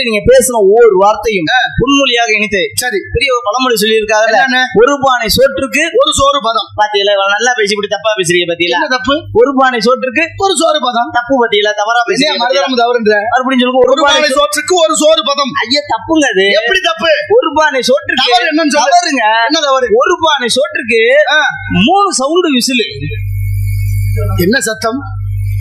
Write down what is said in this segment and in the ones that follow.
நீங்க பேசின ஒவ்வொரு வார்த்தையும் புன்மொழியாக இணைத்து சரி பெரிய ஒரு பழமொழி சொல்லியிருக்காங்க. ஒரு பானை சோற்றுக்கு ஒரு சோறு பதம். பாத்தீங்களா, நல்லா பேசி இப்படி தப்பா பேசுறீங்க. பாத்தீங்களா தப்பு. ஒரு பானை சோற்றுக்கு ஒரு சோறு பதம் தப்பு. பாத்தீங்களா தவறா பேசுறீங்க. மறுபடியும் சொல்லுங்க. ஒரு பானை சோற்றுக்கு ஒரு சோறு பதம். ஐயா தப்புங்க. அது எப்படி தப்பு? ஒரு பானை சோற்றுக்கு என்னன்னு சொல்லுங்க. என்ன தவறு? ஒரு பானை சோற்றுக்கு 3 சவுண்டு விசில். என்ன சத்தம்?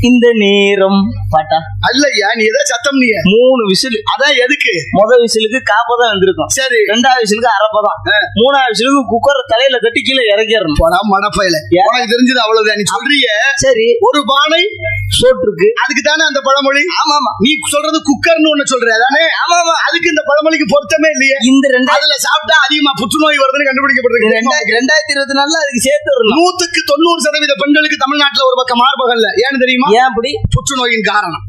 இந்த நேரம் பாட்டா அல்லையா? நீ ஏதோ சத்தம். நீ 3 விசில். அதான் எதுக்கு? முதல் விசிலுக்கு காப்பதான் வந்திருக்கும். சரி. 2வது விசிலுக்கு அரப்பதான். 3வது விசிலுக்கு குக்கர் தலையில கட்டி கீழே இறக்கிடணும். போடா மடப்பையில. உனக்கு தெரிஞ்சது அவ்வளவுதான். நீ சொல்றீங்க சரி. ஒரு பானை சோற்றுக்கு அதுக்கு தானே அந்த பழமொழி. ஆமா. நீ சொல்றது குக்கர்னு ஒண்ணு சொல்ற தானே? ஆமா. அதுக்கு இந்த பழமொழிக்கு பொருத்தமே இல்லையே. இந்த 2 சாப்பிட்டா அதிகமா புற்றுநோய் வருதுன்னு கண்டுபிடிக்கப்பட்டிருக்கு. 2024 அதுக்கு சேர்த்து 100க்கு 90% பெண்களுக்கு தமிழ்நாட்டுல ஒரு பக்கம் மார்பகல்ல. ஏன்னு தெரியுமா? ஏன் அப்படி? புற்றுநோயின் காரணம்.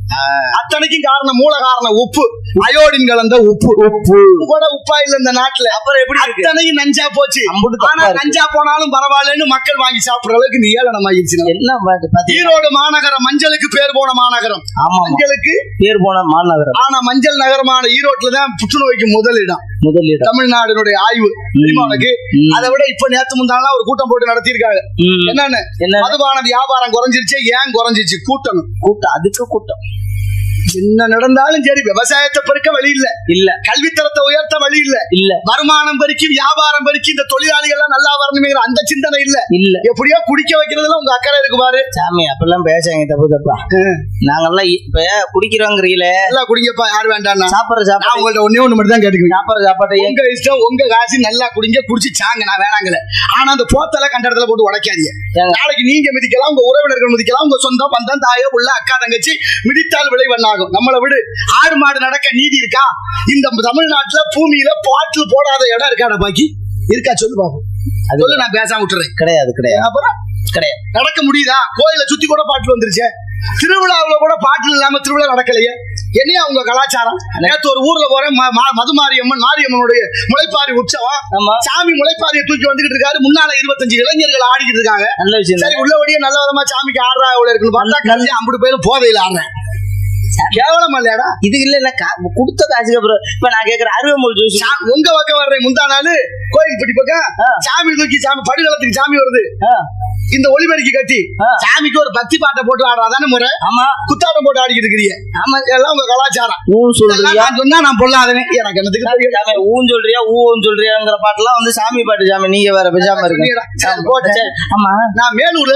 அத்தனைக்கும் காரணம் மூல காரணம் உப்பு. அயோடின் கலந்த உப்பு. கூட உப்பா இல்ல இந்த நாட்டுல. அப்புறம் எப்படி? அத்தனையும் நஞ்சா போச்சு. ஆனா நஞ்சா போனாலும் பரவாயில்லன்னு மக்கள் வாங்கி சாப்பிடுற அளவுக்கு நீ ஏளனமாயிருச்சு. ஈரோடு மாநகரம் மஞ்சளுக்கு பேர் போன மாநகரம். மஞ்சளுக்கு பேர் போன மாநகரம். ஆனா மஞ்சள் நகரமான ஈரோட்டுல தான் புற்றுநோய்க்கு முதலிடம். தமிழ்நாடுடைய ஆய்வு உனக்கு. அதை விட இப்ப நேத்து முந்தானா ஒரு கூட்டம் போட்டு நடத்திருக்காங்க. என்னன்னு? மதுபான வியாபாரம் குறைஞ்சிருச்சு. ஏன் குறைஞ்சிச்சு? கூட்டம். அதுக்கு கூட்டம். என்ன நடந்தாலும் சரி, விவசாயத்தை பெருக்க வழி இல்ல, கல்வித்தரத்தை உயர்த்த வழி இல்ல, வருமானம் பெருக்கி வியாபாரம் பெருக்கி இந்த தொழிலாளிகள் எல்லாம் நல்லா வரணுங்கிற அந்த சிந்தனை இல்ல. எப்படியோ குடிக்க வைக்கிறதுல உங்க அக்கறை இருக்கு பாரு. சாமி அப்பெல்லாம் பேசாங்க. தப்பா நாங்கெல்லாம் இப்ப குடிக்கிறோங்கிறீங்களே. எல்லாம் குடிங்கப்பா. யாரு வேண்டாம். சாப்பிட்ற உங்கள்ட்ட ஒண்ணு மட்டும் தான் கேட்டுக்கணும். சாப்பாட்டை எங்க இஷ்டம், உங்க காசு. நல்லா குடிங்க, குடிச்சு சாங்க. நான் வேணாங்கல. ஆனா அந்த போத்தல கண்ட இடத்துல போட்டு உடைக்காதீங்க. நாளைக்கு நீங்க மிதிக்கலாம், உங்க உறவினர்கள் மிதிக்கலாம், உங்க சொந்தம் பந்தம் தாயோ உள்ள அக்கா தங்கச்சி மிதித்தால் விளை பண்ணாங்க. நம்மளை விடு. ஆடு மாடு நடக்க நீதி இருக்கா? இந்த தமிழ்நாட்டுல பூமியில பாட்டில் போடாத இடம் இருக்கா? பாக்கி இருக்கா? சொல்லு பாப்போம். சொல்லு. நான் பேசாம விட்டுறேன். கிடையாது. அப்புறம் கிடையாது. நடக்க முடியுதா? கோயில சுத்தி கூட பாட்டில் வந்துருச்சு. திருவிழாவுல கூட பாட்டில் இல்லாம திருவிழா நடக்கலையே. என்னையா உங்க கலாச்சாரம்? நேற்று ஒரு ஊர்ல போறேன். மாரியம்மனுடைய முளைப்பாரி உற்சவம். சாமி முளைப்பாரியை தூக்கி வந்துகிட்டு இருக்காரு. முன்னால 25 இளைஞர்கள் ஆடிக்கிட்டு இருக்காங்க. நல்ல விஷயம். சரி, உள்ளபடியே நல்ல விதமா சாமிக்கு ஆடுறா இருக்குன்னு பார்த்தா கடைசி 50 பேரும் போதையில ஆடுறேன். கேவலம் இல்லையாடா இது? இல்ல கொடுத்த காசுக்கு அப்புறம் இப்ப நான் கேக்குற அருவமொழி ஜூஸ் உங்க பக்கம் வர்றேன். முந்தா நாள் கோயில் பட்டி பக்கம் சாமி தூக்கி சாமி படுகளத்துக்கு சாமி வருது. இந்த ஒளிபெருக்கி கட்டி சாமிக்கு ஒரு பக்தி பாட்டை போட்டு ஆடுறாதானே முறை? ஆமா. குத்தாட்டம் போட்டு ஆடிக்கிட்டு இருக்கிறீங்க. ஆமா. எல்லாம் உங்க கலாச்சாரம். நான் சொன்னா நான் பொல்லாதனே. எனக்கு என்னத்துக்கு ஊன் சொல்றியா ஊன் சொல்றியாங்கிற பாட்டுலாம் வந்து சாமி பாட்டு. சாமி நீங்க வேற பேசாம இருக்கீங்க. ஆமா. நான் மேலூர்ல